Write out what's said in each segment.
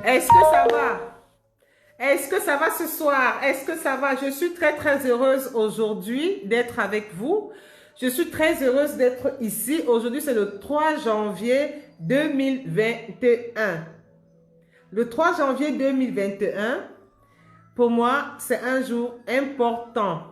Est-ce que ça va? Est-ce que ça va ce soir? Est-ce que ça va? Je suis très heureuse aujourd'hui d'être avec vous. Je suis très heureuse d'être ici. Aujourd'hui, c'est le 3 janvier 2021. Le 3 janvier 2021, pour moi, c'est un jour important.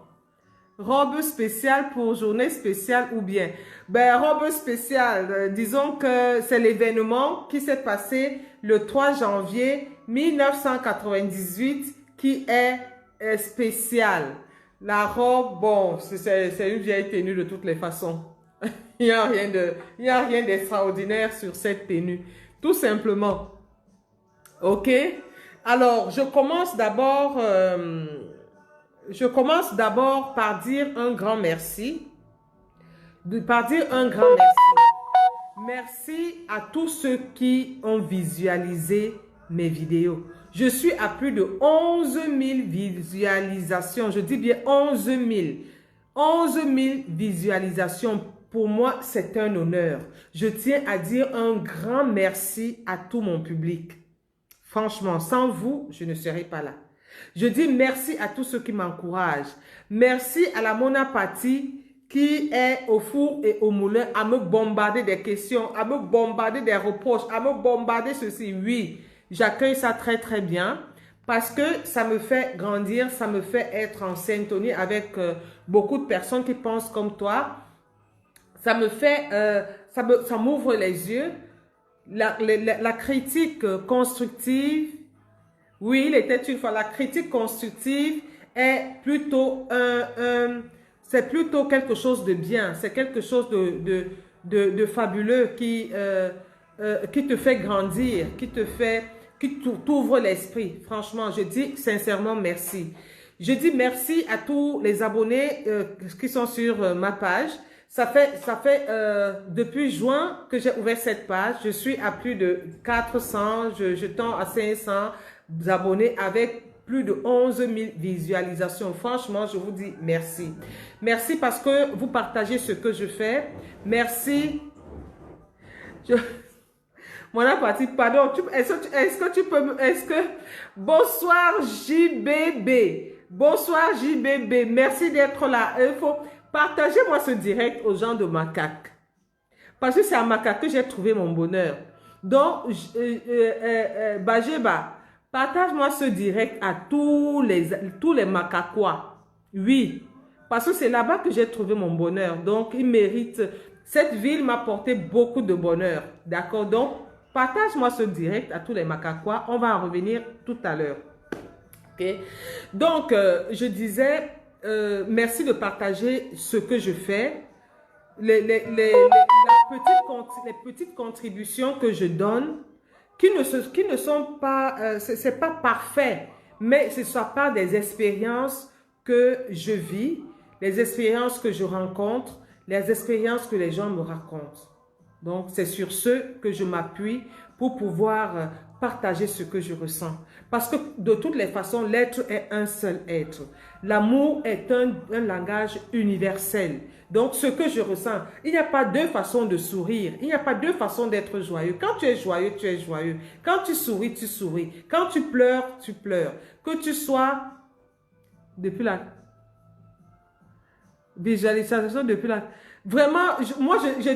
Robe spéciale pour journée spéciale ou bien? Robe spéciale, disons que c'est l'événement qui s'est passé le 3 janvier 1998 qui est spécial. La robe, bon, c'est une vieille tenue de toutes les façons. Il n'y a rien d'extraordinaire sur cette tenue. Tout simplement. OK? Alors, je commence d'abord par dire un grand merci. Par dire un grand merci. Merci à tous ceux qui ont visualisé mes vidéos. Je suis à plus de 11 000 visualisations. Je dis bien 11 000. 11 000 visualisations. Pour moi, c'est un honneur. Je tiens à dire un grand merci à tout mon public. Franchement, sans vous, je ne serais pas là. Je dis merci à tous ceux qui m'encouragent. Merci à la monapathie qui est au four et au moulin à me bombarder des questions, à me bombarder des reproches, à me bombarder ceci. Oui, j'accueille ça très bien parce que ça me fait grandir, ça me fait être en syntonie avec beaucoup de personnes qui pensent comme toi. Ça me fait, ça m'ouvre les yeux. La critique constructive, oui, il était une fois, la critique constructive est plutôt c'est plutôt quelque chose de bien, c'est quelque chose de fabuleux qui te fait grandir, qui t'ouvre l'esprit. Franchement, je dis sincèrement merci. Je dis merci à tous les abonnés qui sont sur ma page. Ça fait depuis juin que j'ai ouvert cette page. Je suis à plus de 400, je tends à 500 abonnés avec plus de 11 000 visualisations. Franchement, je vous dis merci. Merci parce que vous partagez ce que je fais. Merci. Mon apparti, pardon, bonsoir JBB. Bonsoir JBB. Merci d'être là. Il faut partagez-moi ce direct aux gens de Macaque. Parce que c'est à Macaque que j'ai trouvé mon bonheur. Donc, Bajeba, partage-moi ce direct à tous les Macacois. Oui, parce que c'est là-bas que j'ai trouvé mon bonheur. Donc, il mérite. Cette ville m'a apporté beaucoup de bonheur. D'accord? Donc, partage-moi ce direct à tous les Macacois. On va en revenir tout à l'heure. OK? Donc, je disais, merci de partager ce que je fais. Les petites contributions que je donne, qui ne sont pas, c'est pas parfait, mais ce sont pas des expériences que je vis, les expériences que je rencontre, les expériences que les gens me racontent. Donc, c'est sur ce que je m'appuie pour pouvoir partager ce que je ressens. Parce que de toutes les façons, l'être est un seul être. L'amour est un langage universel. Donc, ce que je ressens, il n'y a pas deux façons de sourire. Il n'y a pas deux façons d'être joyeux. Quand tu es joyeux, tu es joyeux. Quand tu souris, tu souris. Quand tu pleures, tu pleures. Que tu sois depuis la visualisation, depuis la... Vraiment, moi, je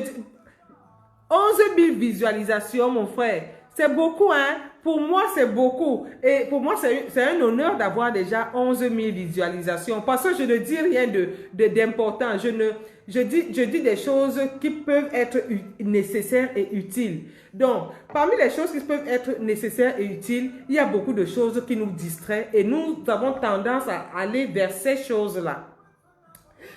11 000 visualisations, mon frère. C'est beaucoup, hein? Pour moi, c'est beaucoup. Et pour moi, c'est un honneur d'avoir déjà 11 000 visualisations. Parce que je ne dis rien d'important. Je dis des choses qui peuvent être nécessaires et utiles. Donc, parmi les choses qui peuvent être nécessaires et utiles, il y a beaucoup de choses qui nous distraient. Et nous avons tendance à aller vers ces choses-là.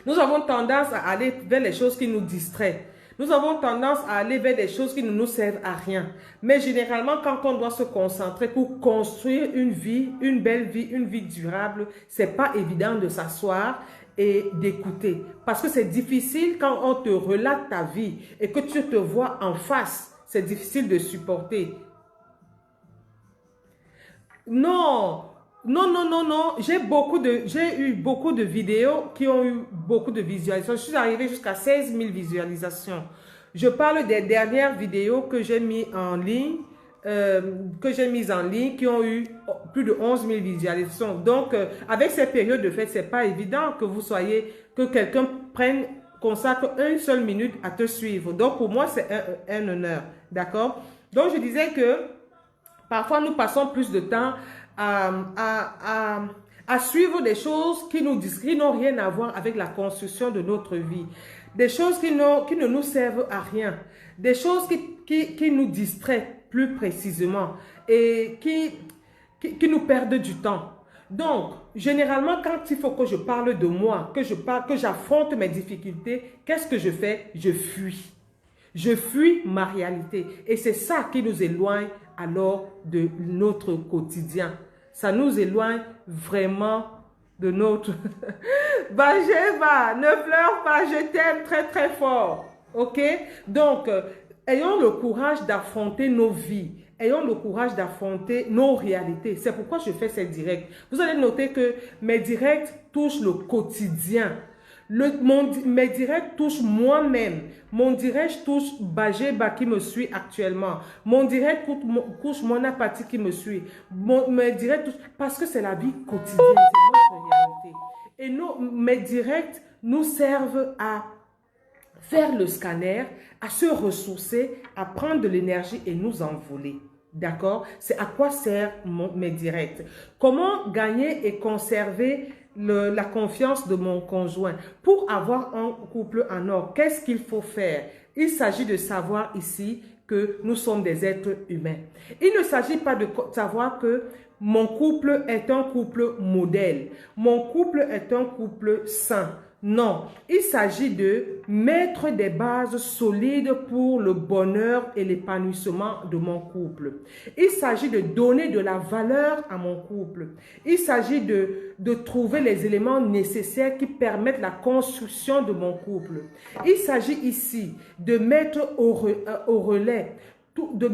Nous avons tendance à aller vers les choses qui nous distraient. Nous avons tendance à aller vers des choses qui ne nous servent à rien. Mais généralement, quand on doit se concentrer pour construire une vie, une belle vie, une vie durable, c'est pas évident de s'asseoir et d'écouter. Parce que c'est difficile quand on te relate ta vie et que tu te vois en face. C'est difficile de supporter. Non, non. J'ai eu beaucoup de vidéos qui ont eu beaucoup de visualisations. Je suis arrivée jusqu'à 16 000 visualisations. Je parle des dernières vidéos que j'ai mises en ligne que j'ai mises en ligne qui ont eu plus de 11 000 visualisations. Donc, avec ces périodes de fête, c'est pas évident que quelqu'un consacre une seule minute à te suivre. Donc, pour moi, c'est un honneur. D'accord? Donc, je disais que parfois, nous passons plus de temps à suivre des choses qui n'ont rien à voir avec la construction de notre vie. Des choses qui ne nous servent à rien. Des choses qui nous distraient plus précisément et qui nous perdent du temps. Donc, généralement, quand il faut que je parle de moi, que j'affronte mes difficultés, qu'est-ce que je fais? Je fuis. Je fuis ma réalité. Et c'est ça qui nous éloigne alors de notre quotidien. Ça nous éloigne vraiment de notre... Bajeba, ne pleure pas, je t'aime très très fort. Ok? Donc, ayons le courage d'affronter nos vies. Ayons le courage d'affronter nos réalités. C'est pourquoi je fais ces directs. Vous allez noter que mes directs touchent le quotidien. Mes directs touchent moi-même. Mon direct touche Bajeba qui me suit actuellement. Mon direct touche mon apathie qui me suit. Mes directs touchent... Parce que c'est la vie quotidienne. C'est notre réalité. Et mes directs nous servent à faire le scanner, à se ressourcer, à prendre de l'énergie et nous envoler. D'accord? C'est à quoi servent mes directs. Comment gagner et conserver la confiance de mon conjoint? Pour avoir un couple en or, qu'est-ce qu'il faut faire? Il s'agit de savoir ici que nous sommes des êtres humains. Il ne s'agit pas de savoir que mon couple est un couple modèle. Mon couple est un couple sain. Non, il s'agit de mettre des bases solides pour le bonheur et l'épanouissement de mon couple. Il s'agit de donner de la valeur à mon couple. Il s'agit de trouver les éléments nécessaires qui permettent la construction de mon couple. Il s'agit ici de mettre au relais, de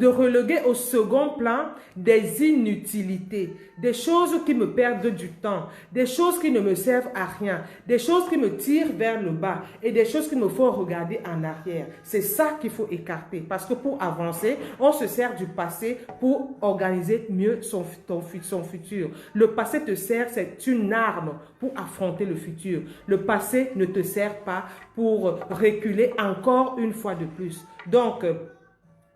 reléguer au second plan des inutilités, des choses qui me perdent du temps, des choses qui ne me servent à rien, des choses qui me tirent vers le bas et des choses qui me font regarder en arrière. C'est ça qu'il faut écarter parce que pour avancer, on se sert du passé pour organiser mieux son futur. Le passé te sert, c'est une arme pour affronter le futur. Le passé ne te sert pas pour reculer encore une fois de plus. Donc,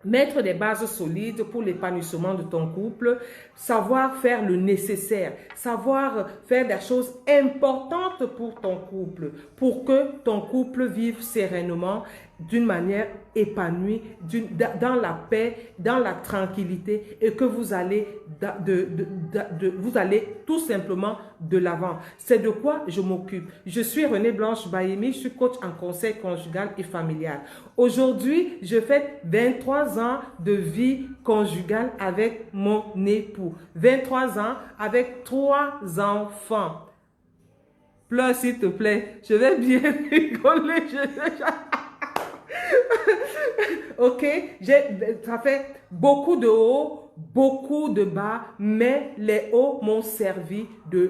mettre des bases solides pour l'épanouissement de ton couple, savoir faire le nécessaire, savoir faire des choses importantes pour ton couple, pour que ton couple vive sereinement, d'une manière épanouie, dans la paix, dans la tranquillité et que vous allez, vous allez tout simplement de l'avant. C'est de quoi je m'occupe. Je suis Renée Blanche Bayemi, je suis coach en conseil conjugal et familial. Aujourd'hui, je fête 23 ans de vie conjugale avec mon époux. 23 ans avec 3 enfants. Pleure s'il te plaît, je vais bien rigoler. Ok, ça fait beaucoup de hauts, beaucoup de bas, mais les hauts m'ont servi de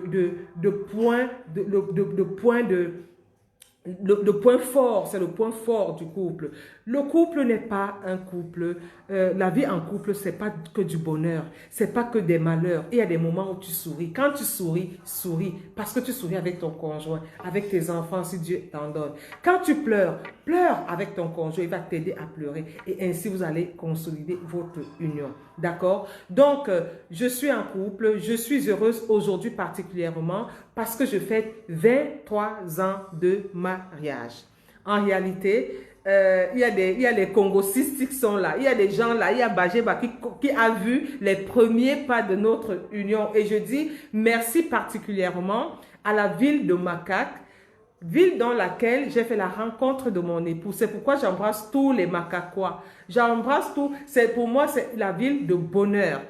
point fort, c'est le point fort du couple. Le couple n'est pas un couple, la vie en couple, c'est pas que du bonheur, c'est pas que des malheurs. Il y a des moments où tu souris. Quand tu souris, souris parce que tu souris avec ton conjoint, avec tes enfants si Dieu t'en donne. Quand tu pleures, pleure avec ton conjoint, il va t'aider à pleurer et ainsi vous allez consolider votre union. D'accord? Donc, je suis en couple, je suis heureuse aujourd'hui particulièrement parce que je fête 23 ans de mariage. En réalité, il y a les Congosistes qui sont là, il y a des gens là, il y a Bajeba qui a vu les premiers pas de notre union. Et je dis merci particulièrement à la ville de Macaque, ville dans laquelle j'ai fait la rencontre de mon époux. C'est pourquoi j'embrasse tous les Macacois. J'embrasse tous. Pour moi, c'est la ville de bonheur.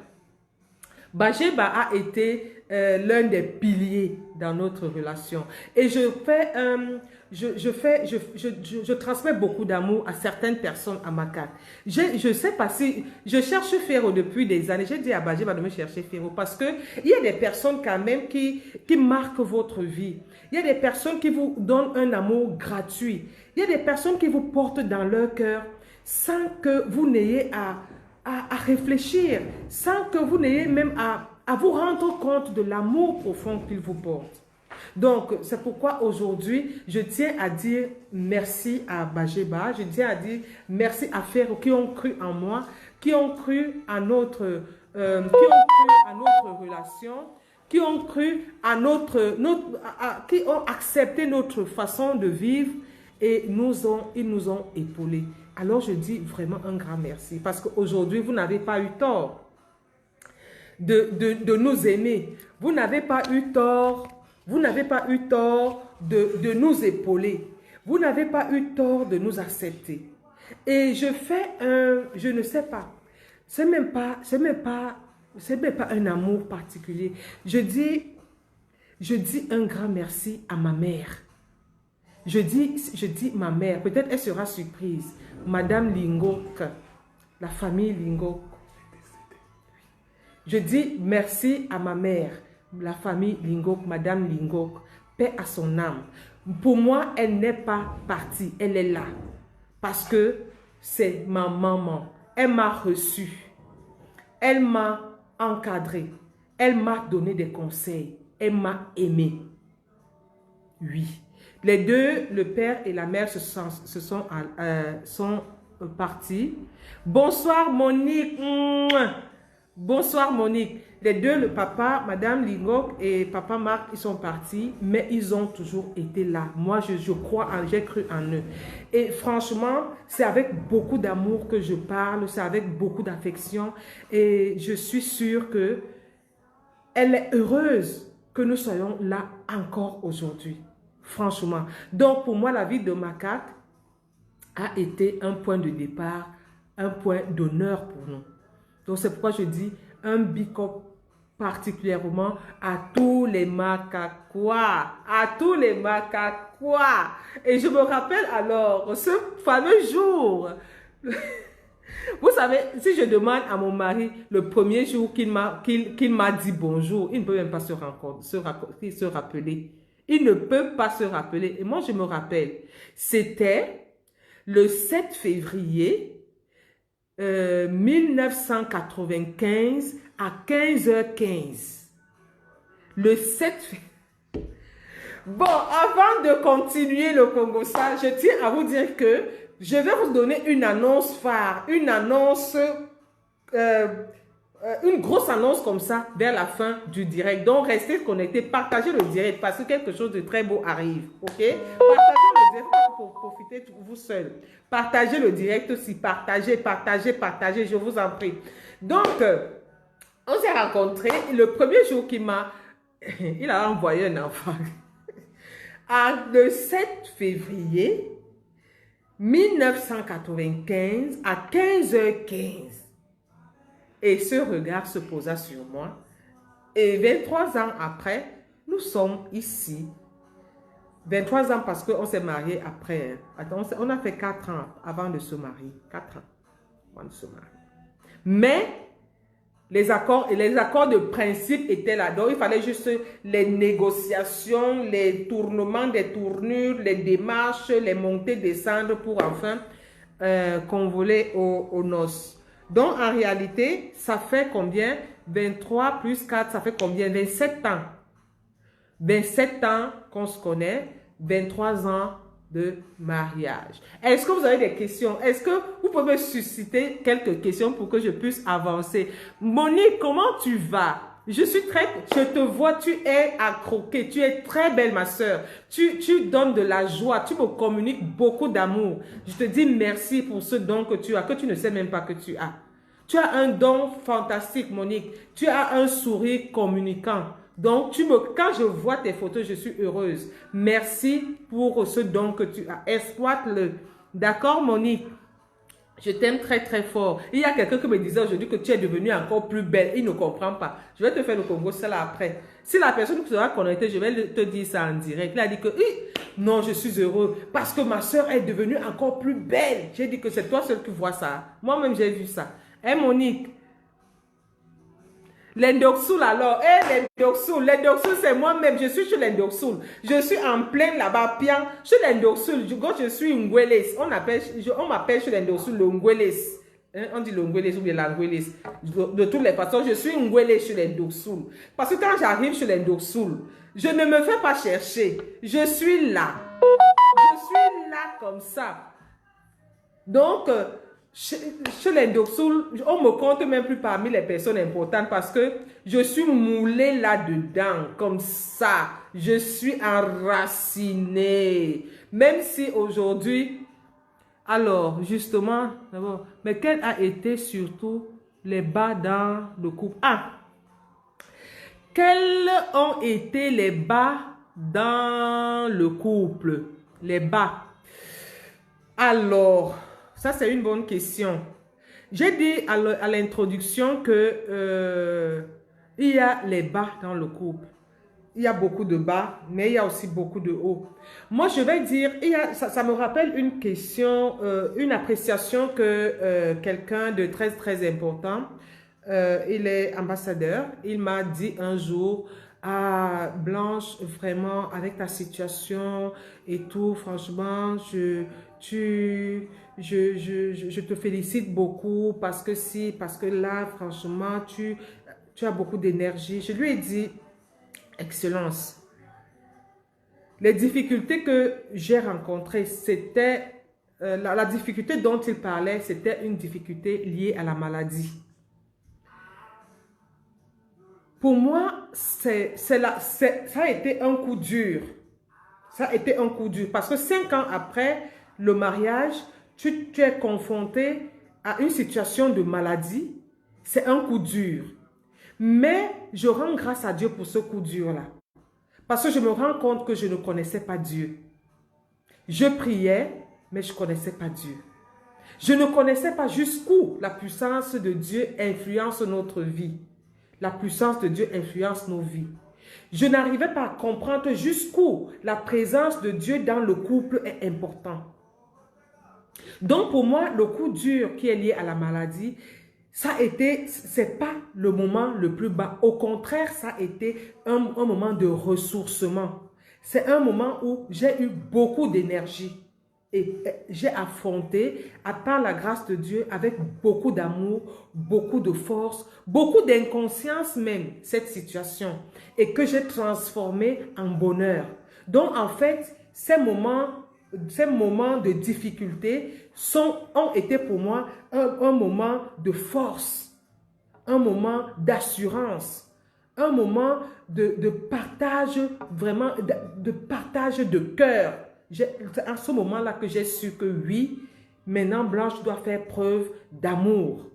Bajeba a été l'un des piliers dans notre relation. Et je transmets beaucoup d'amour à certaines personnes à Makak. Je sais pas si, je cherche Féro depuis des années. J'ai dit à Bajeba de me chercher Féro parce que il y a des personnes quand même qui marquent votre vie. Il y a des personnes qui vous donnent un amour gratuit. Il y a des personnes qui vous portent dans leur cœur sans que vous n'ayez à réfléchir, sans que vous n'ayez même à vous rendre compte de l'amour profond qu'ils vous portent. Donc, c'est pourquoi aujourd'hui, je tiens à dire merci à Bajeba, je tiens à dire merci à Féro qui ont cru en moi, qui ont cru à notre relation, qui ont cru à qui ont accepté notre façon de vivre et ils nous ont épaulés. Alors, je dis vraiment un grand merci parce qu'aujourd'hui, vous n'avez pas eu tort de nous aimer. Vous n'avez pas eu tort, de nous épauler. Vous n'avez pas eu tort de nous accepter. Et je ne sais pas, c'est même pas un amour particulier. Je dis un grand merci à ma mère. Je dis ma mère, peut-être elle sera surprise. Madame Lingok, la famille Lingok. Je dis merci à ma mère, la famille Lingok, Madame Lingok, paix à son âme. Pour moi, elle n'est pas partie, elle est là. Parce que c'est ma maman. Elle m'a reçu. Elle m'a encadré. Elle m'a donné des conseils. Elle m'a aimé. Oui. Les deux, le père et la mère, sont partis. Bonsoir Monique. Bonsoir Monique. Les deux, le papa, Madame Lingok et papa Marc, ils sont partis, mais ils ont toujours été là. Moi, j'ai cru en eux. Et franchement, c'est avec beaucoup d'amour que je parle, c'est avec beaucoup d'affection. Et je suis sûre que elle est heureuse que nous soyons là encore aujourd'hui. Franchement. Donc, pour moi, la vie de Makak a été un point de départ, un point d'honneur pour nous. Donc, c'est pourquoi je dis un big up particulièrement à tous les Makakois. À tous les Makakois. Et je me rappelle alors, ce fameux jour, vous savez, si je demande à mon mari le premier jour qu'il m'a dit bonjour, il ne peut même pas se rappeler. Il ne peut pas se rappeler. Et moi, je me rappelle, c'était le 7 février 1995 à 15h15. Le 7 février. Bon, avant de continuer le Congossa, je tiens à vous dire que je vais vous donner une annonce phare, une annonce... une grosse annonce comme ça vers la fin du direct. Donc, restez connectés, partagez le direct parce que quelque chose de très beau arrive. Ok? Partagez le direct pour profiter vous seul. Partagez le direct aussi. Partagez, je vous en prie. Donc, on s'est rencontrés. Le premier jour qu'il m'a... Il a envoyé un enfant. Le 7 février 1995 à 15h15. Et ce regard se posa sur moi. Et 23 ans après, nous sommes ici. 23 ans parce qu'on s'est marié après. Attends, on a fait 4 ans avant de se marier. 4 ans avant de se marier. Mais les accords de principe étaient là. Donc, il fallait juste les négociations, les tournements, des tournures, les démarches, les montées, descendre pour enfin convoler aux noces. Donc, en réalité, ça fait combien? 23 plus 4, ça fait combien? 27 ans. 27 ans qu'on se connaît, 23 ans de mariage. Est-ce que vous avez des questions? Est-ce que vous pouvez me susciter quelques questions pour que je puisse avancer? Monique, comment tu vas? Je te vois, tu es à croquer, tu es très belle ma soeur, tu donnes de la joie, tu me communiques beaucoup d'amour. Je te dis merci pour ce don que tu as, que tu ne sais même pas que tu as. Tu as un don fantastique Monique, tu as un sourire communicant. Donc quand je vois tes photos, je suis heureuse. Merci pour ce don que tu as, exploite-le. D'accord Monique? Je t'aime très très fort. Il y a quelqu'un qui me disait aujourd'hui que tu es devenue encore plus belle. Il ne comprend pas. Je vais te faire le Congo, ça là après. Si la personne qui sera connectée, je vais te dire ça en direct. Il a dit que non, je suis heureux parce que ma soeur est devenue encore plus belle. J'ai dit que c'est toi seul qui vois ça. Moi-même, j'ai vu ça. Hein, Monique? L'Indoxoul alors, l'Indoxoul, c'est moi-même, je suis chez l'Indoxoul, je suis en plein là-bas, bien, chez l'Indoxoul, je suis Ngweles, on m'appelle chez l'Indoxoul le Ngweles, hein, on dit le Ngweles ou bien la Ngweles, de toutes les façons, je suis Ngweles chez l'Indoxoul, parce que quand j'arrive chez l'Indoxoul, je ne me fais pas chercher, je suis là comme ça, donc, chez l'Indoxoul, on me compte même plus parmi les personnes importantes parce que je suis moulée là-dedans, comme ça. Je suis enracinée. Même si aujourd'hui, alors justement, d'abord, mais quel a été surtout les bas dans le couple? Ah, quels ont été les bas dans le couple? Les bas. Alors, ça, c'est une bonne question. J'ai dit à l'introduction que il y a les bas dans le couple. Il y a beaucoup de bas, mais il y a aussi beaucoup de hauts. Moi, je vais dire, ça me rappelle une question, une appréciation que quelqu'un de très, très important, il est ambassadeur, il m'a dit un jour, ah, Blanche, vraiment, avec ta situation et tout, franchement, je te félicite beaucoup parce que là, franchement, tu as beaucoup d'énergie. Je lui ai dit, Excellence, les difficultés que j'ai rencontrées, c'était, la difficulté dont il parlait, c'était une difficulté liée à la maladie. Pour moi, ça a été un coup dur. Ça a été un coup dur parce que 5 ans après le mariage, tu es confronté à une situation de maladie. C'est un coup dur. Mais je rends grâce à Dieu pour ce coup dur-là. Parce que je me rends compte que je ne connaissais pas Dieu. Je priais, mais je ne connaissais pas Dieu. Je ne connaissais pas jusqu'où la puissance de Dieu influence notre vie. La puissance de Dieu influence nos vies. Je n'arrivais pas à comprendre jusqu'où la présence de Dieu dans le couple est importante. Donc pour moi, le coup dur qui est lié à la maladie, c'est pas le moment le plus bas. Au contraire, ça a été un moment de ressourcement. C'est un moment où j'ai eu beaucoup d'énergie. Et j'ai affronté, par la grâce de Dieu, avec beaucoup d'amour, beaucoup de force, beaucoup d'inconscience même, cette situation. Et que j'ai transformé en bonheur. Donc, en fait, ces moments de difficulté ont été pour moi un moment de force, un moment d'assurance, un moment de partage, vraiment de partage de cœur. C'est à ce moment-là que j'ai su que oui, maintenant Blanche doit faire preuve d'amour.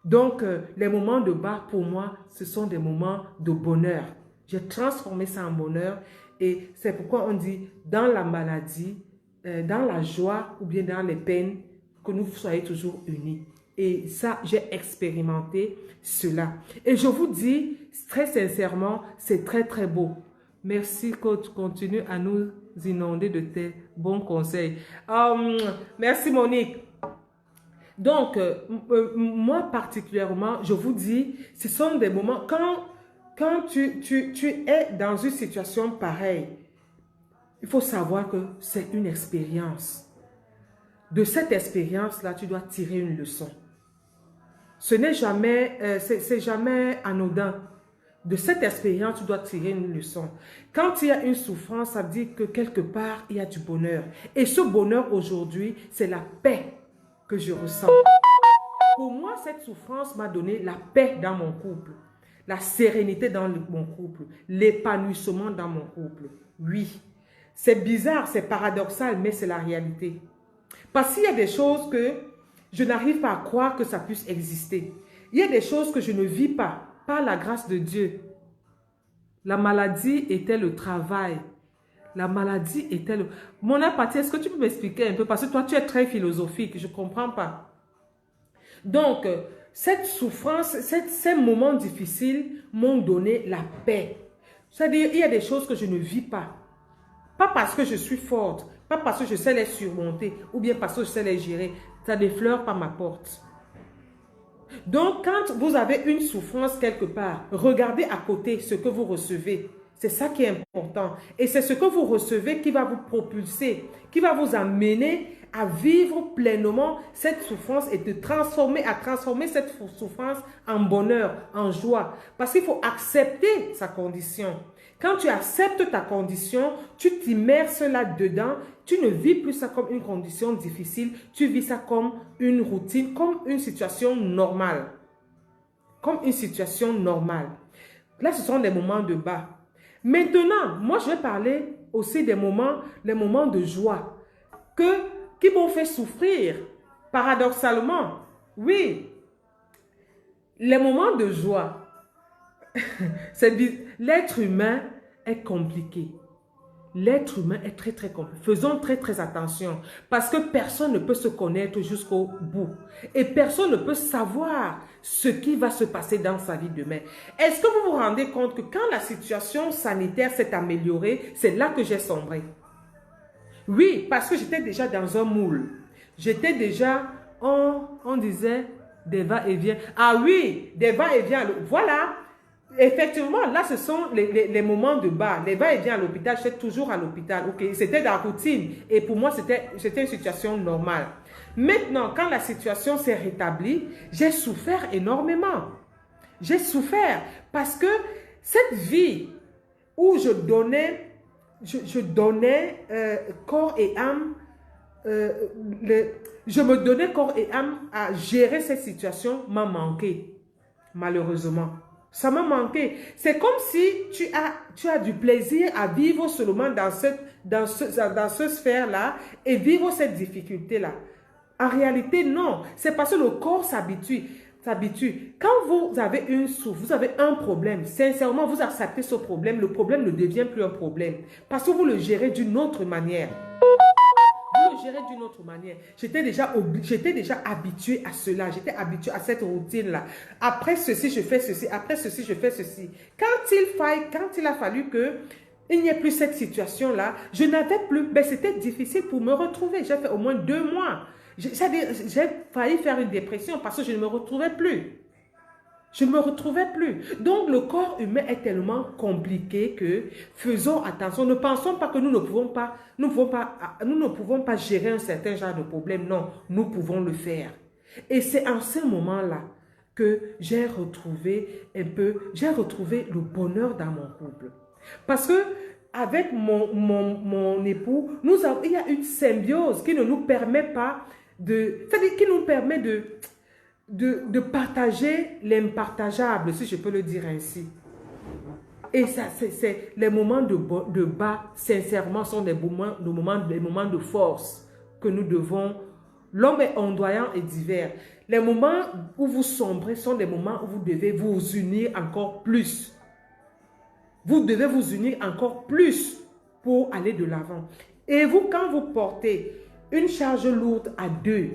Donc, les moments de bas, pour moi, ce sont des moments de bonheur. J'ai transformé ça en bonheur et c'est pourquoi on dit dans la maladie, dans la joie ou bien dans les peines, que nous soyons toujours unis. Et ça, j'ai expérimenté cela. Et je vous dis très sincèrement, c'est très très beau. Merci coach, continue à nous inonder de tes bons conseils. Merci Monique. Donc, moi particulièrement, je vous dis, ce sont des moments, quand tu es dans une situation pareille, il faut savoir que c'est une expérience. De cette expérience-là, tu dois tirer une leçon. Ce n'est jamais, c'est jamais anodin. De cette expérience, tu dois tirer une leçon. Quand il y a une souffrance, ça dit que quelque part, il y a du bonheur. Et ce bonheur aujourd'hui, c'est la paix que je ressens. Pour moi, cette souffrance m'a donné la paix dans mon couple, la sérénité dans mon couple, l'épanouissement dans mon couple. Oui, c'est bizarre, c'est paradoxal, mais c'est la réalité. Parce qu'il y a des choses que je n'arrive pas à croire que ça puisse exister. Il y a des choses que je ne vis pas. Par la grâce de Dieu, la maladie était le travail. La maladie était le... Mon apathie, est-ce que tu peux m'expliquer un peu? Parce que toi, tu es très philosophique. Je ne comprends pas. Donc, cette souffrance, ces moments difficiles m'ont donné la paix. C'est-à-dire, il y a des choses que je ne vis pas. Pas parce que je suis forte, pas parce que je sais les surmonter, ou bien parce que je sais les gérer. Ça n'effleure pas ma porte. Donc, quand vous avez une souffrance quelque part, regardez à côté ce que vous recevez. C'est ça qui est important. Et c'est ce que vous recevez qui va vous propulser, qui va vous amener à vivre pleinement cette souffrance et à transformer cette souffrance en bonheur, en joie. Parce qu'il faut accepter sa condition. Quand tu acceptes ta condition, tu t'immerses là-dedans, tu ne vis plus ça comme une condition difficile, tu vis ça comme une routine, comme une situation normale. Comme une situation normale. Là, ce sont des moments de bas. Maintenant, moi, je vais parler aussi des moments, les moments de joie qui m'ont fait souffrir, paradoxalement. Oui, les moments de joie. L'être humain est compliqué. L'être humain est très, très compliqué. Faisons très, très attention parce que personne ne peut se connaître jusqu'au bout. Et personne ne peut savoir ce qui va se passer dans sa vie demain. Est-ce que vous vous rendez compte que quand la situation sanitaire s'est améliorée, c'est là que j'ai sombré? Oui, parce que j'étais déjà dans un moule. J'étais déjà, on disait, des va-et-vient. Ah oui, des va-et-vient. Voilà. Effectivement, là, ce sont les moments de bas. Les va-et-vient à l'hôpital, j'étais toujours à l'hôpital. Okay? C'était la routine. Et pour moi, c'était une situation normale. Maintenant, quand la situation s'est rétablie, j'ai souffert énormément. J'ai souffert parce que cette vie où je donnais corps et âme, je me donnais corps et âme à gérer cette situation m'a manqué, malheureusement. Ça m'a manqué. C'est comme si tu as du plaisir à vivre seulement dans ce sphère-là et vivre cette difficulté-là. En réalité, non. C'est parce que le corps s'habitue. Quand vous avez une souffrance, vous avez un problème, sincèrement, vous acceptez ce problème, le problème ne devient plus un problème. Parce que vous le gérez d'une autre manière. Vous le gérez d'une autre manière. J'étais déjà habituée à cela. J'étais habituée à cette routine-là. Après ceci, je fais ceci. Après ceci, je fais ceci. Quand il a fallu qu'il n'y ait plus cette situation-là, je n'avais plus... Ben, c'était difficile pour me retrouver. J'ai fait au moins 2 mois. J'ai failli faire une dépression parce que je ne me retrouvais plus. Je ne me retrouvais plus. Donc, le corps humain est tellement compliqué que faisons attention. Ne pensons pas que nous ne pouvons pas gérer un certain genre de problème. Non, nous pouvons le faire. Et c'est en ce moment-là que j'ai retrouvé le bonheur dans mon couple. Parce que avec mon époux, il y a une symbiose qui ne nous permet pas c'est-à-dire qui nous permet de partager l'impartageable, si je peux le dire ainsi. Et ça, c'est les moments de bas, sincèrement, sont des moments de force que nous devons. L'homme est ondoyant et divers. Les moments où vous sombrez sont des moments où vous devez vous unir encore plus. Vous devez vous unir encore plus pour aller de l'avant. Et vous, quand vous portez une charge lourde à 2,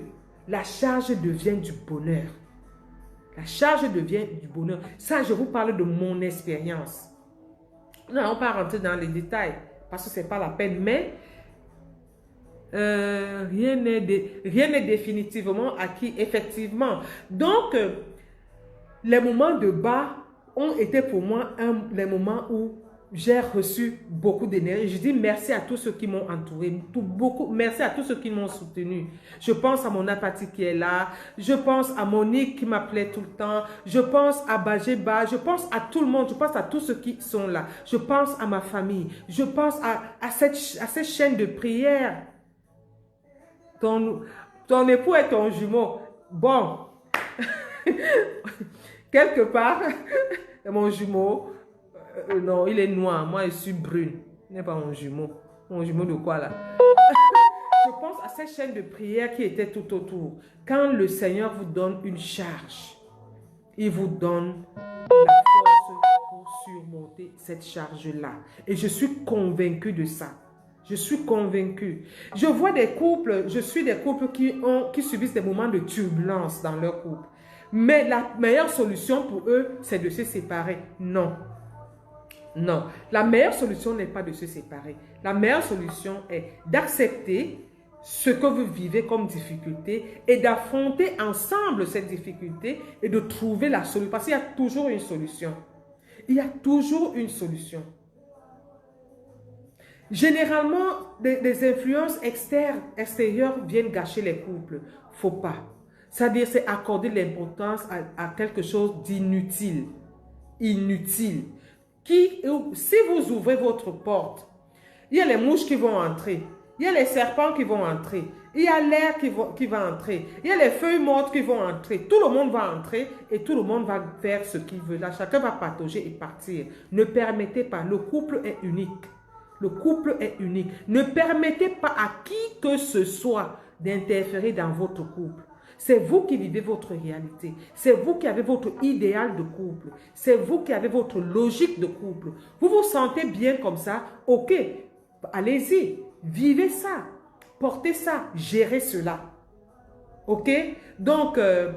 la charge devient du bonheur. La charge devient du bonheur. Ça, je vous parle de mon expérience. Nous n'allons pas rentrer dans les détails parce que ce n'est pas la peine, mais rien n'est définitivement acquis, effectivement. Donc, les moments de bas ont été pour moi les moments où j'ai reçu beaucoup d'énergie. Je dis merci à tous ceux qui m'ont entouré, merci à tous ceux qui m'ont soutenu. Je pense à mon apathie qui est là, je pense à Monique qui m'appelait tout le temps, je pense à Bajeba, je pense à tout le monde, je pense à tous ceux qui sont là, je pense à ma famille, je pense à cette chaîne de prière. Ton époux est ton jumeau. Bon, quelque part, mon jumeau. Non, il est noir. Moi, je suis brune. Il n'est pas mon jumeau. Mon jumeau de quoi là? Je pense à cette chaîne de prière qui était tout autour. Quand le Seigneur vous donne une charge, il vous donne la force pour surmonter cette charge-là. Et je suis convaincue de ça. Je suis convaincue. Je vois des couples, je suis des couples qui subissent des moments de turbulence dans leur couple. Mais la meilleure solution pour eux, c'est de se séparer. Non. Non. La meilleure solution n'est pas de se séparer. La meilleure solution est d'accepter ce que vous vivez comme difficulté et d'affronter ensemble cette difficulté et de trouver la solution. Parce qu'il y a toujours une solution. Il y a toujours une solution. Généralement, des influences extérieures viennent gâcher les couples. Faut pas. C'est-à-dire, c'est accorder l'importance à quelque chose d'inutile. Inutile. Si vous ouvrez votre porte, il y a les mouches qui vont entrer. Il y a les serpents qui vont entrer. Il y a l'air qui va entrer. Il y a les feuilles mortes qui vont entrer. Tout le monde va entrer et tout le monde va faire ce qu'il veut. Là, chacun va patauger et partir. Ne permettez pas. Le couple est unique. Le couple est unique. Ne permettez pas à qui que ce soit d'interférer dans votre couple. C'est vous qui vivez votre réalité. C'est vous qui avez votre idéal de couple. C'est vous qui avez votre logique de couple. Vous vous sentez bien comme ça? Ok, allez-y. Vivez ça. Portez ça. Gérez cela. Ok? Donc, le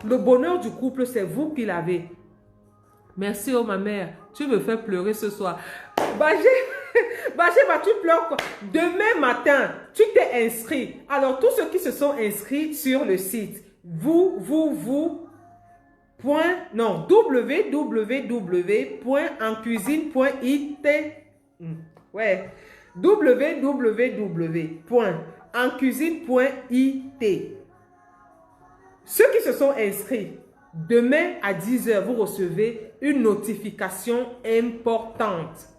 bonheur du couple, c'est vous qui l'avez. Merci, oh ma mère. Tu me fais pleurer ce soir. Bagé, tu pleures quoi? Demain matin, tu t'es inscrit. Alors, tous ceux qui se sont inscrits sur le site, www.encuisine.it. Ouais. www.encuisine.it. Ceux qui se sont inscrits, demain à 10 h, vous recevez une notification importante.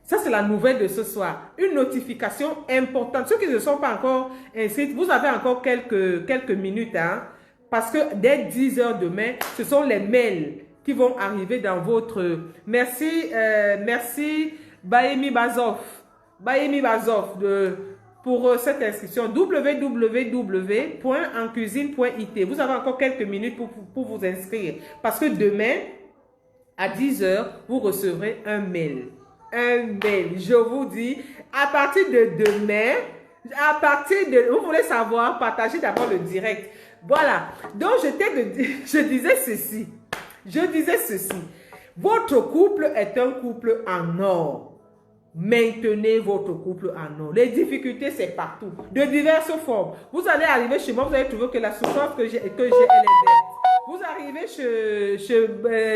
Ça, c'est la nouvelle de ce soir. Une notification importante. Ceux qui ne sont pas encore inscrits, vous avez encore quelques minutes. Hein, parce que dès 10 h demain, ce sont les mails qui vont arriver dans votre... Merci, merci Baemi Bazov. Baemi Bazov pour cette inscription. www.encuisine.it. Vous avez encore quelques minutes pour vous inscrire. Parce que demain, à 10 h, vous recevrez un mail. Un mail. Je vous dis, à partir de demain, vous voulez savoir, partagez d'abord le direct. Voilà. Donc, je disais ceci. Votre couple est un couple en or. Maintenez votre couple en or. Les difficultés, c'est partout. De diverses formes. Vous allez arriver chez moi, vous allez trouver que la souffrance que j'ai, elle est verte. Vous arrivez chez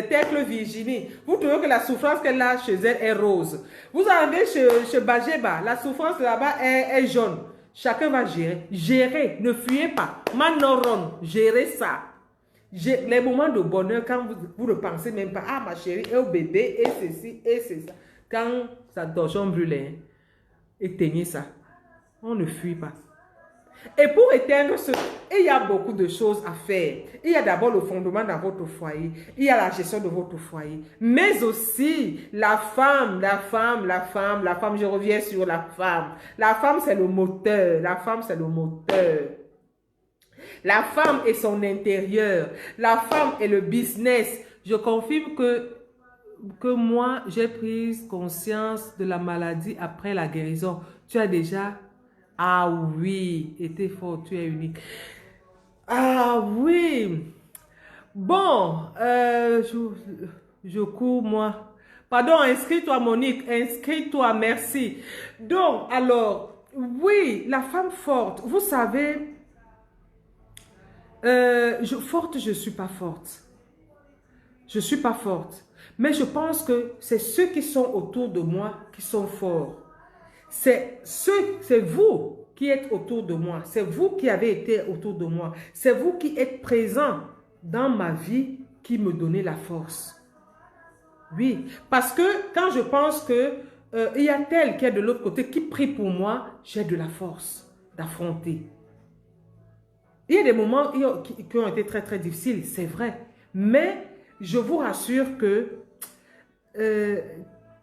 Tecle Virginie, vous trouvez que la souffrance qu'elle a chez elle est rose. Vous arrivez chez Bajeba, la souffrance là-bas est jaune. Chacun va gérer. Gérez, ne fuyez pas. Manoron, gérez ça. Les moments de bonheur, quand vous ne pensez même pas, ah ma chérie, et au bébé, et ceci, et c'est ça. Quand ça torchon brûlé, éteignez ça. On ne fuit pas. Et pour éteindre ce... Il y a beaucoup de choses à faire. Il y a d'abord le fondement dans votre foyer. Il y a la gestion de votre foyer. Mais aussi la femme, je reviens sur la femme. La femme, c'est le moteur. La femme, c'est le moteur. La femme est son intérieur. La femme est le business. Je confirme que moi, j'ai pris conscience de la maladie après la guérison. Tu as déjà... Ah oui, était fort, tu es unique. Ah oui. Bon, je cours moi. Pardon, inscris-toi Monique, inscris-toi, merci. Donc, alors, oui, la femme forte, vous savez, forte, je ne suis pas forte. Je ne suis pas forte. Mais je pense que c'est ceux qui sont autour de moi qui sont forts. C'est vous qui êtes autour de moi. C'est vous qui avez été autour de moi. C'est vous qui êtes présent dans ma vie qui me donnez la force. Oui, parce que quand je pense que il y a tel qui est de l'autre côté qui prie pour moi, j'ai de la force d'affronter. Il y a des moments qui ont été très très difficiles, c'est vrai. Mais je vous rassure que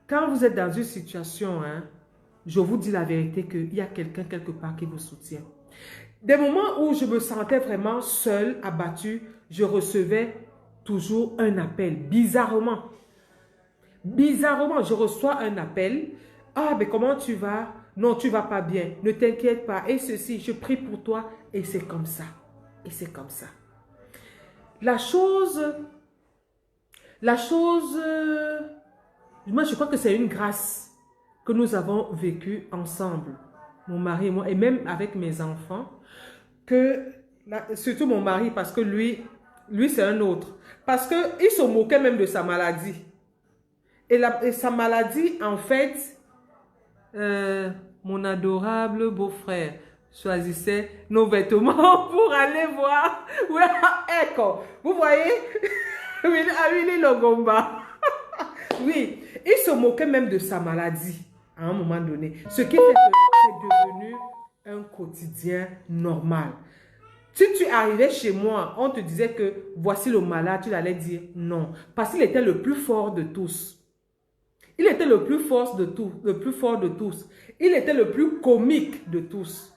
quand vous êtes dans une situation, je vous dis la vérité qu'il y a quelqu'un quelque part qui vous soutient. Des moments où je me sentais vraiment seule, abattue, je recevais toujours un appel. Bizarrement, je reçois un appel Ah, mais comment tu vas? Non, tu vas pas bien. Ne t'inquiète pas. Et ceci, je prie pour toi. Et c'est comme ça. Et c'est comme ça. La chose, moi je crois que c'est une grâce que nous avons vécue ensemble, mon mari et moi, et même avec mes enfants, surtout mon mari, parce que lui c'est un autre. Parce qu'il se moquait même de sa maladie. Et sa maladie, en fait, mon adorable beau-frère choisissait nos vêtements pour aller voir. Ouais, Echo, vous voyez? Willy Logomba. Oui, il se moquait même de sa maladie à un moment donné. Ce qui fait que c'est devenu un quotidien normal. Si tu arrivais chez moi, on te disait que voici le malade, tu allais dire non. Parce qu'il était le plus fort de tous. Il était le plus fort de tous, le plus fort de tous. Il était le plus comique de tous.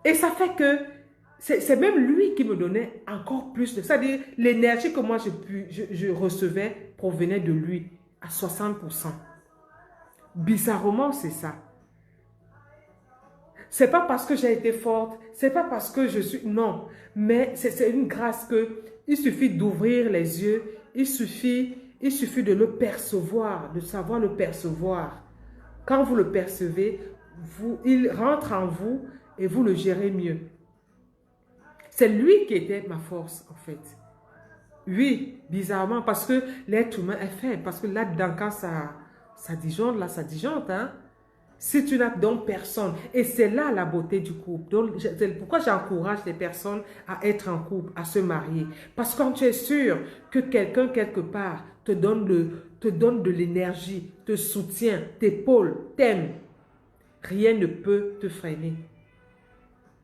Et ça fait que c'est même lui qui me donnait encore plus de... C'est-à-dire, l'énergie que moi je recevais provenait de lui à 60%. Bizarrement, c'est ça. C'est pas parce que j'ai été forte, c'est pas parce que je suis... Non, mais c'est une grâce que il suffit d'ouvrir les yeux, il suffit de le percevoir, de savoir le percevoir. Quand vous le percevez, il rentre en vous et vous le gérez mieux. C'est lui qui était ma force, en fait. Oui, bizarrement, parce que l'être humain est faible. Parce que là-dedans, quand ça disjoncte, là, ça disjoncte, hein. Si tu n'as donc personne, et c'est là la beauté du couple. C'est pourquoi j'encourage les personnes à être en couple, à se marier. Parce que quand tu es sûr que quelqu'un, quelque part, te donne de l'énergie, te soutient, t'épaule, t'aime, rien ne peut te freiner.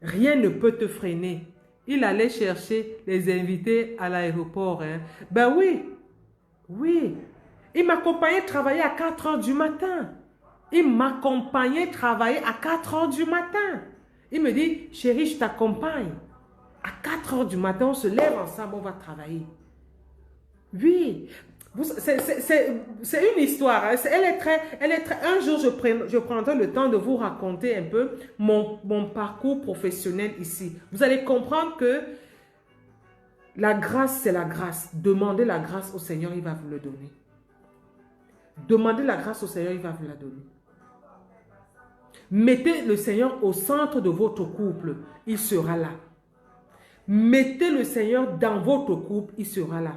Rien ne peut te freiner. Il allait chercher les invités à l'aéroport. Hein. Ben oui, oui. Il m'accompagnait travailler à 4 heures du matin. Il m'accompagnait travailler à 4 heures du matin. Il me dit, chérie, je t'accompagne. À 4 heures du matin, on se lève ensemble, on va travailler. Oui, c'est une histoire. Hein. Elle est très... Un jour, je prendrai le temps de vous raconter un peu mon parcours professionnel ici. Vous allez comprendre que la grâce, c'est la grâce. Demandez la grâce au Seigneur, il va vous le donner. Demandez la grâce au Seigneur, il va vous la donner. Mettez le Seigneur au centre de votre couple, il sera là. Mettez le Seigneur dans votre couple, il sera là.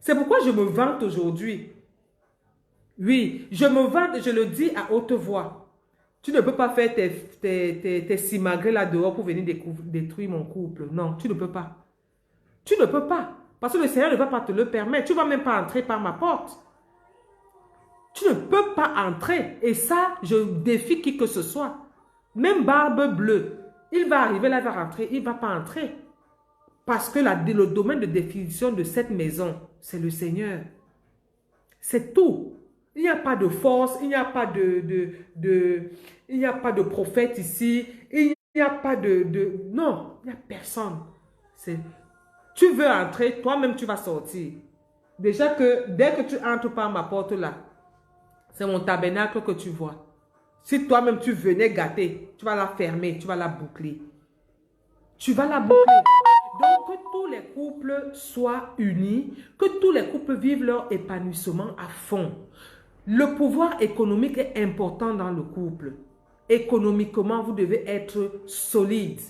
C'est pourquoi je me vante aujourd'hui. Oui, je me vante, je le dis à haute voix. Tu ne peux pas faire tes simagrées là dehors pour venir détruire mon couple. Non, tu ne peux pas. Tu ne peux pas. Parce que le Seigneur ne va pas te le permettre. Tu ne vas même pas entrer par ma porte. Tu ne peux pas entrer. Et ça, je défie qui que ce soit. Même Barbe Bleue. Il va arriver là, il va rentrer. Il ne va pas entrer. Parce que le domaine de définition de cette maison, c'est le Seigneur. C'est tout. Il n'y a pas de force. Il n'y a pas il n'y a pas de prophète ici. Il n'y a pas non, il n'y a personne. Tu veux entrer, toi-même tu vas sortir. Déjà que dès que tu entres par ma porte là, c'est mon tabernacle que tu vois. Si toi-même tu venais gâter, tu vas la fermer, tu vas la boucler. Tu vas la boucler. Donc que tous les couples soient unis, que tous les couples vivent leur épanouissement à fond. Le pouvoir économique est important dans le couple. Économiquement, vous devez être solide.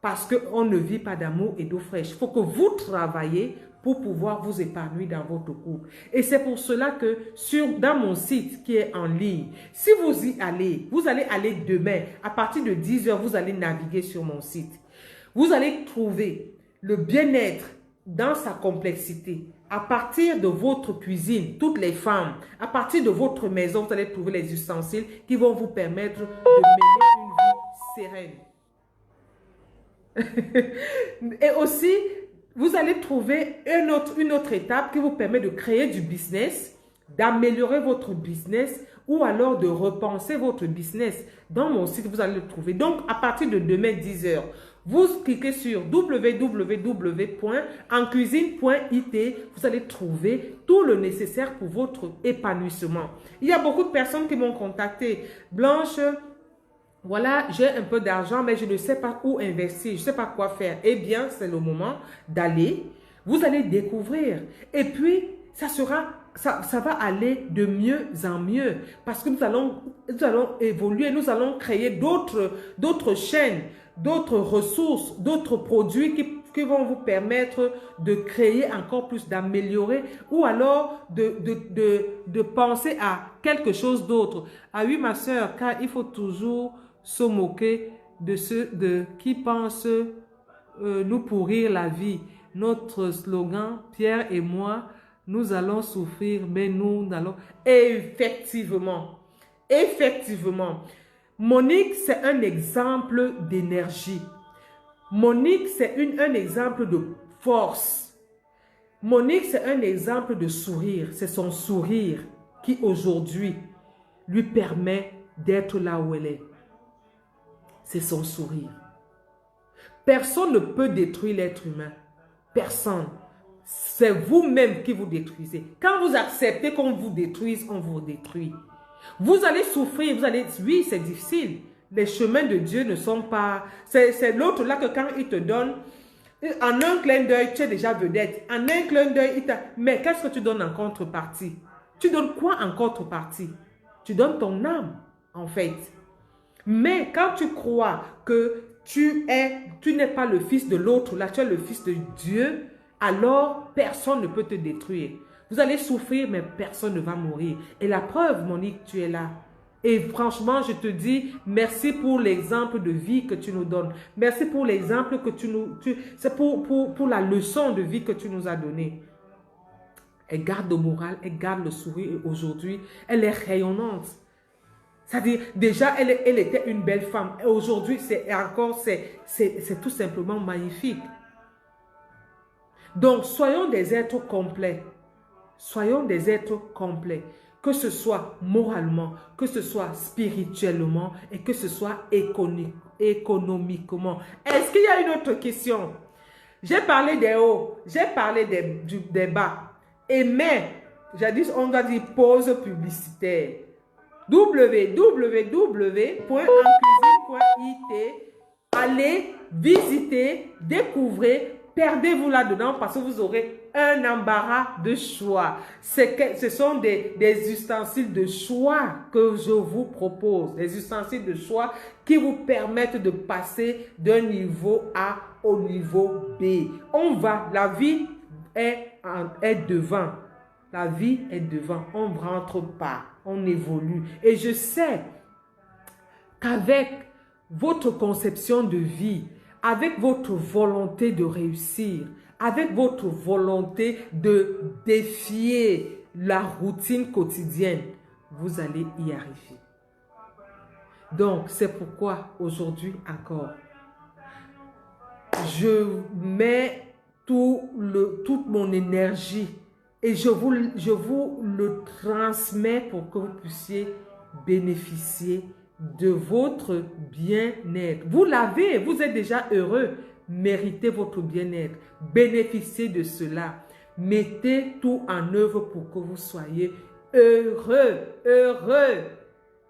Parce qu'on ne vit pas d'amour et d'eau fraîche. Il faut que vous travaillez pour pouvoir vous épanouir dans votre couple. Et c'est pour cela que dans mon site qui est en ligne, si vous y allez, vous allez aller demain, à partir de 10 h, vous allez naviguer sur mon site. Vous allez trouver le bien-être dans sa complexité. À partir de votre cuisine, toutes les femmes, à partir de votre maison, vous allez trouver les ustensiles qui vont vous permettre de mener une vie sereine. Et aussi, vous allez trouver une autre étape qui vous permet de créer du business, d'améliorer votre business ou alors de repenser votre business. Dans mon site, vous allez le trouver. Donc, à partir de demain 10 h, Vous cliquez sur www.encuisine.it, vous allez trouver tout le nécessaire pour votre épanouissement. Il y a beaucoup de personnes qui m'ont contacté. Blanche, voilà, j'ai un peu d'argent, mais je ne sais pas où investir, je ne sais pas quoi faire. Eh bien, c'est le moment d'aller. Vous allez découvrir. Et puis, ça va aller de mieux en mieux. Parce que nous allons évoluer, nous allons créer d'autres chaînes, d'autres ressources, d'autres produits qui vont vous permettre de créer encore plus, d'améliorer ou alors de penser à quelque chose d'autre. Ah oui, ma soeur, car il faut toujours se moquer de ceux qui pensent nous pourrir la vie. Notre slogan, Pierre et moi, nous allons souffrir, mais nous allons... Effectivement, effectivement. Monique, c'est un exemple d'énergie. Monique, c'est un exemple de force. Monique, c'est un exemple de sourire. C'est son sourire qui, aujourd'hui, lui permet d'être là où elle est. C'est son sourire. Personne ne peut détruire l'être humain. Personne. C'est vous-même qui vous détruisez. Quand vous acceptez qu'on vous détruise, on vous détruit. Vous allez souffrir, vous allez... Oui, c'est difficile. Les chemins de Dieu ne sont pas... C'est l'autre là que quand il te donne, en un clin d'œil, tu es déjà vedette. En un clin d'œil, il t'a... Mais qu'est-ce que tu donnes en contrepartie? Tu donnes quoi en contrepartie? Tu donnes ton âme, en fait. Mais quand tu crois que tu n'es pas le fils de l'autre, là, tu es le fils de Dieu, alors personne ne peut te détruire. Vous allez souffrir, mais personne ne va mourir. Et la preuve, Monique, tu es là. Et franchement, je te dis merci pour l'exemple de vie que tu nous donnes. Merci pour l'exemple que c'est pour la leçon de vie que tu nous as donnée. Elle garde le moral, elle garde le sourire. Et aujourd'hui, elle est rayonnante. C'est-à-dire, déjà, elle était une belle femme. Et aujourd'hui, c'est tout simplement magnifique. Donc, soyons des êtres complets. Soyons des êtres complets. Que ce soit moralement, que ce soit spirituellement et que ce soit économiquement. Est-ce qu'il y a une autre question? J'ai parlé des hauts, j'ai parlé des bas. Et mais, j'ai dit, on va dire pause publicitaire. www.encuisine.it. Allez visiter, découvrez, perdez-vous là-dedans parce que vous aurez un embarras de choix. Ce sont des ustensiles de choix que je vous propose. Des ustensiles de choix qui vous permettent de passer d'un niveau A au niveau B. La vie est devant. La vie est devant. On ne rentre pas. On évolue. Et je sais qu'avec votre conception de vie, avec votre volonté de réussir, avec votre volonté de défier la routine quotidienne, vous allez y arriver. Donc, c'est pourquoi aujourd'hui encore, je mets toute mon énergie et je vous le transmets pour que vous puissiez bénéficier de votre bien-être. Vous l'avez, vous êtes déjà heureux. Méritez votre bien-être. Bénéficiez de cela. Mettez tout en œuvre pour que vous soyez heureux. Heureux.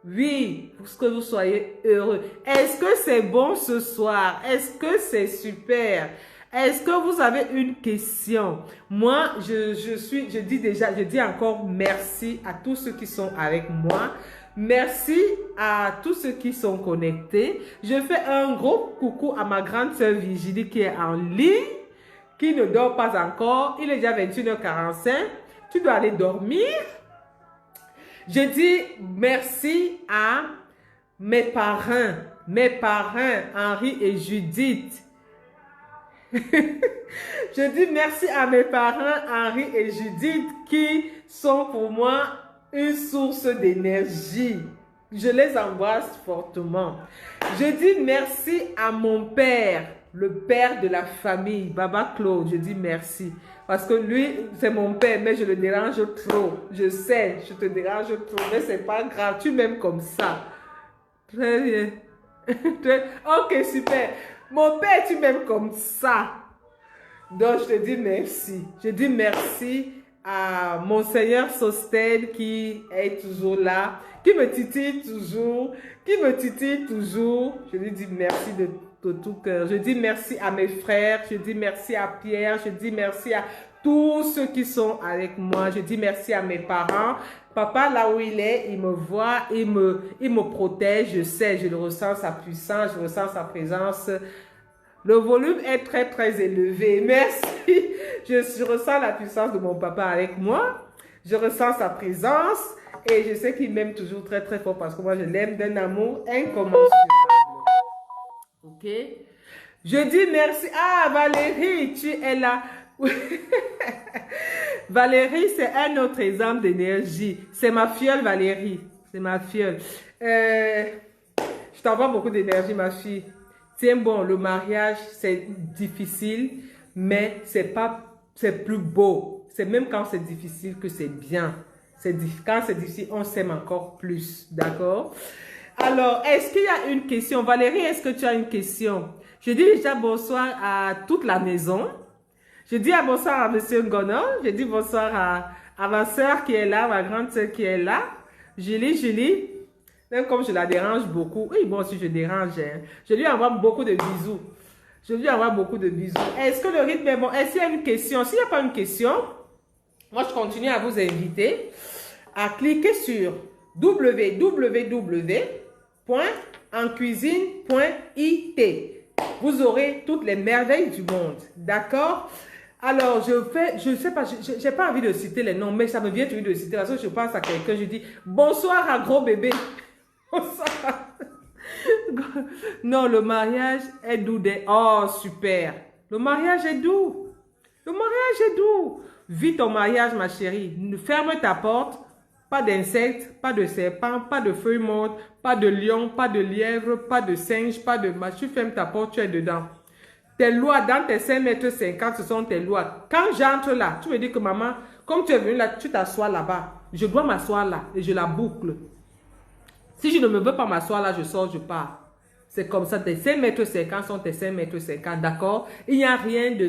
Oui, pour que vous soyez heureux. Est-ce que c'est bon ce soir? Est-ce que c'est super? Est-ce que vous avez une question? Moi, je dis encore merci à tous ceux qui sont avec moi. Merci à tous ceux qui sont connectés. Je fais un gros coucou à ma grande sœur Virginie qui est en ligne, qui ne dort pas encore. Il est déjà 21h45. Tu dois aller dormir. Je dis merci à mes parrains, Henri et Judith. Je dis merci à mes parents, Henri et Judith, qui sont pour moi une source d'énergie. Je les embrasse fortement. Je dis merci à mon père, le père de la famille, Baba Claude. Je dis merci. Parce que lui, c'est mon père, mais je le dérange trop. Je sais, je te dérange trop, mais c'est pas grave. Tu m'aimes comme ça. Très bien. Ok, super. Mon père, tu m'aimes comme ça. Donc, je te dis merci. Je dis merci à mon Seigneur Sostène qui est toujours là, qui me titille toujours, Je lui dis merci de tout cœur. Je dis merci à mes frères, je dis merci à Pierre, je dis merci à tous ceux qui sont avec moi. Je dis merci à mes parents. Papa, là où il est, il me voit, il me protège. Je sais, je le ressens, sa puissance, je ressens sa présence. Le volume est très, très élevé. Merci. Je ressens la puissance de mon papa avec moi. Je ressens sa présence. Et je sais qu'il m'aime toujours très, très fort parce que moi, je l'aime d'un amour incommensurable. Ok? Je dis merci. Ah, Valérie, tu es là. Valérie, c'est un autre exemple d'énergie. C'est ma filleule, Valérie. C'est ma filleule. Je t'envoie beaucoup d'énergie, ma fille. Tiens bon, le mariage, c'est difficile, mais c'est plus beau. C'est même quand c'est difficile que c'est bien. Quand c'est difficile, on s'aime encore plus. D'accord? Alors, est-ce qu'il y a une question? Valérie, est-ce que tu as une question? Je dis déjà bonsoir à toute la maison. Je dis bonsoir à Monsieur Ngono. Je dis bonsoir à ma soeur qui est là, ma grande soeur qui est là. Julie. Même comme je la dérange beaucoup. Oui, bon, si je dérange, hein, je lui envoie beaucoup de bisous. Est-ce que le rythme est bon? Est-ce qu'il y a une question? S'il n'y a pas une question, moi, je continue à vous inviter à cliquer sur www.encuisine.it. Vous aurez toutes les merveilles du monde. D'accord? Alors, je sais pas, j'ai pas envie de citer les noms, mais ça me vient toujours de citer. Parce que je pense à quelqu'un, je dis bonsoir à gros bébé. Non, le mariage est doux. Oh, super. Le mariage est doux. Vis ton mariage, ma chérie. Ferme ta porte. Pas d'insectes, pas de serpents, pas de feuilles mortes, pas de lion, pas de lièvre, pas de singe, pas de... Tu fermes ta porte, tu es dedans. Tes lois dans tes 5,50 mètres, ce sont tes lois. Quand j'entre là, tu me dis que maman, comme tu es venu là, tu t'assois là-bas. Je dois m'asseoir là et je la boucle. Si je ne me veux pas m'asseoir là, je sors, je pars. C'est comme ça, tes 5,50 mètres sont tes 5,50 mètres, d'accord? Il n'y a rien de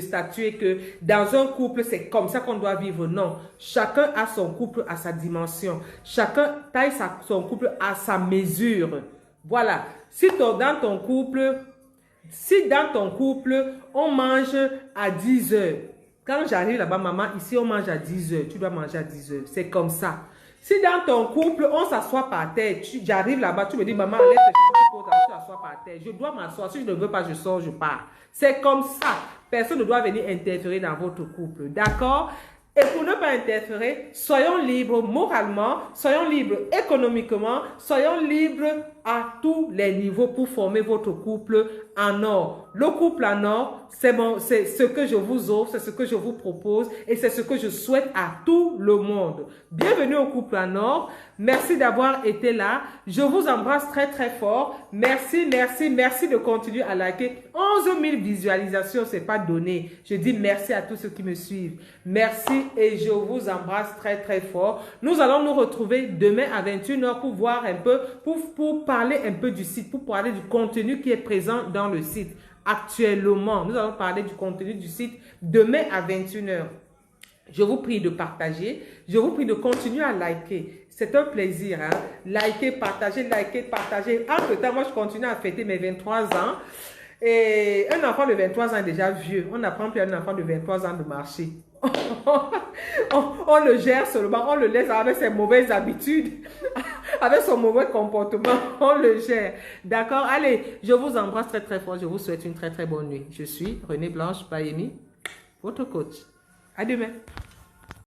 statué que dans un couple, c'est comme ça qu'on doit vivre. Non, chacun a son couple à sa dimension. Chacun taille son couple à sa mesure. Voilà. Si dans ton couple, on mange à 10 heures. Quand j'arrive là-bas, maman, ici on mange à 10 heures. Tu dois manger à 10 heures. C'est comme ça. Si dans ton couple, on s'assoit par terre, j'arrive là-bas, tu me dis, maman, laisse tu t'assois par terre. Je dois m'asseoir. Si je ne veux pas, je sors, je pars. C'est comme ça. Personne ne doit venir interférer dans votre couple. D'accord? Et pour ne pas interférer, soyons libres moralement, soyons libres économiquement, soyons libres à tous les niveaux pour former votre couple en or. Le couple en or, c'est ce que je vous offre, c'est ce que je vous propose et c'est ce que je souhaite à tout le monde. Bienvenue au couple en or. Merci d'avoir été là. Je vous embrasse très très fort. Merci de continuer à liker. 11 000 visualisations, c'est pas donné. Je dis merci à tous ceux qui me suivent. Merci et je vous embrasse très très fort. Nous allons nous retrouver demain à 21h pour voir un peu, pour parler un peu du site, pour parler du contenu qui est présent dans le site. Actuellement, nous allons parler du contenu du site demain à 21h. Je vous prie de partager. Je vous prie de continuer à liker. C'est un plaisir. Hein? Liker, partager. Entre-temps, moi, je continue à fêter mes 23 ans. Et un enfant de 23 ans est déjà vieux. On n'apprend plus à un enfant de 23 ans de marcher. On le gère seulement. On le laisse avec ses mauvaises habitudes. Avec son mauvais comportement. On le gère. D'accord? Allez, je vous embrasse très très fort. Je vous souhaite une très très bonne nuit. Je suis Renée Blanche Bayemi, votre coach. À demain.